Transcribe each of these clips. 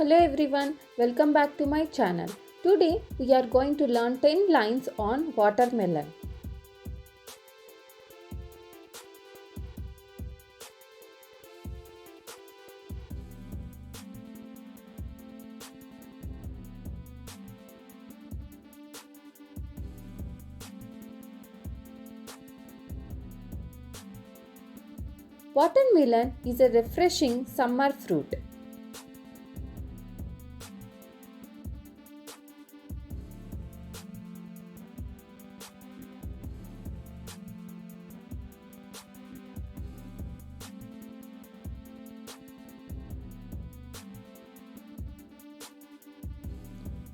Hello everyone, welcome back to my channel. Today we are going to learn 10 lines on watermelon. Watermelon is a refreshing summer fruit.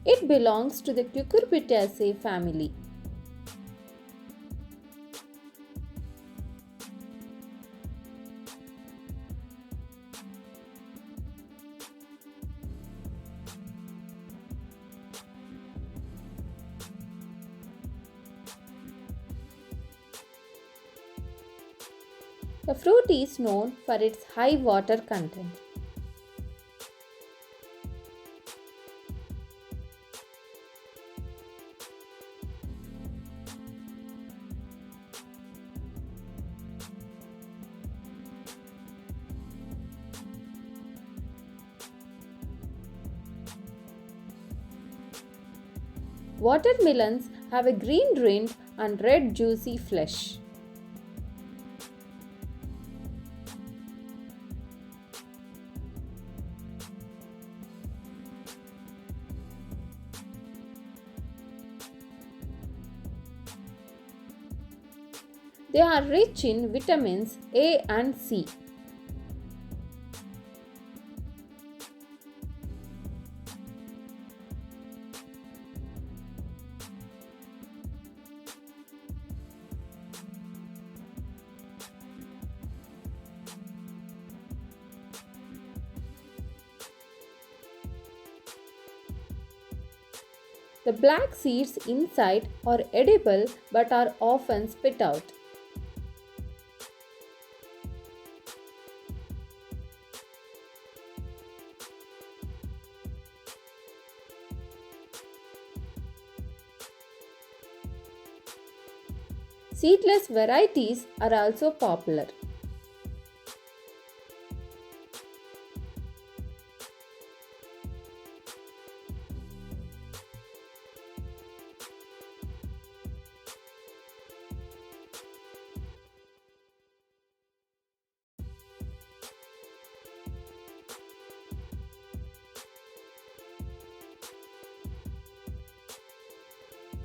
It belongs to the cucurbitaceae family. The fruit is known for its high water content. Watermelons have a green rind and red juicy flesh. They are rich in vitamins A and C. The black seeds inside are edible but are often spit out. Seedless varieties are also popular.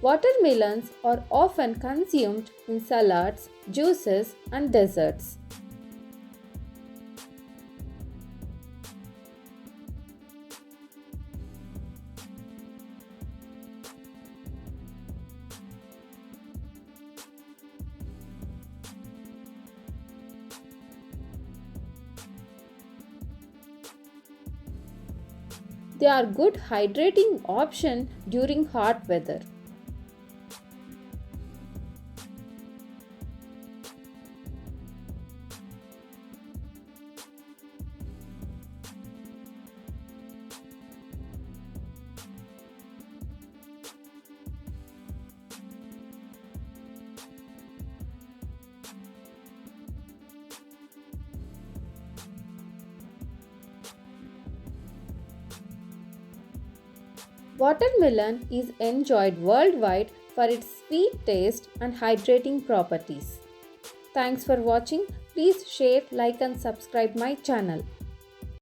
Watermelons are often consumed in salads, juices, and desserts. They are good hydrating option during hot weather. Watermelon is enjoyed worldwide for its sweet taste and hydrating properties. Thanks for watching. Please share, like and subscribe my channel.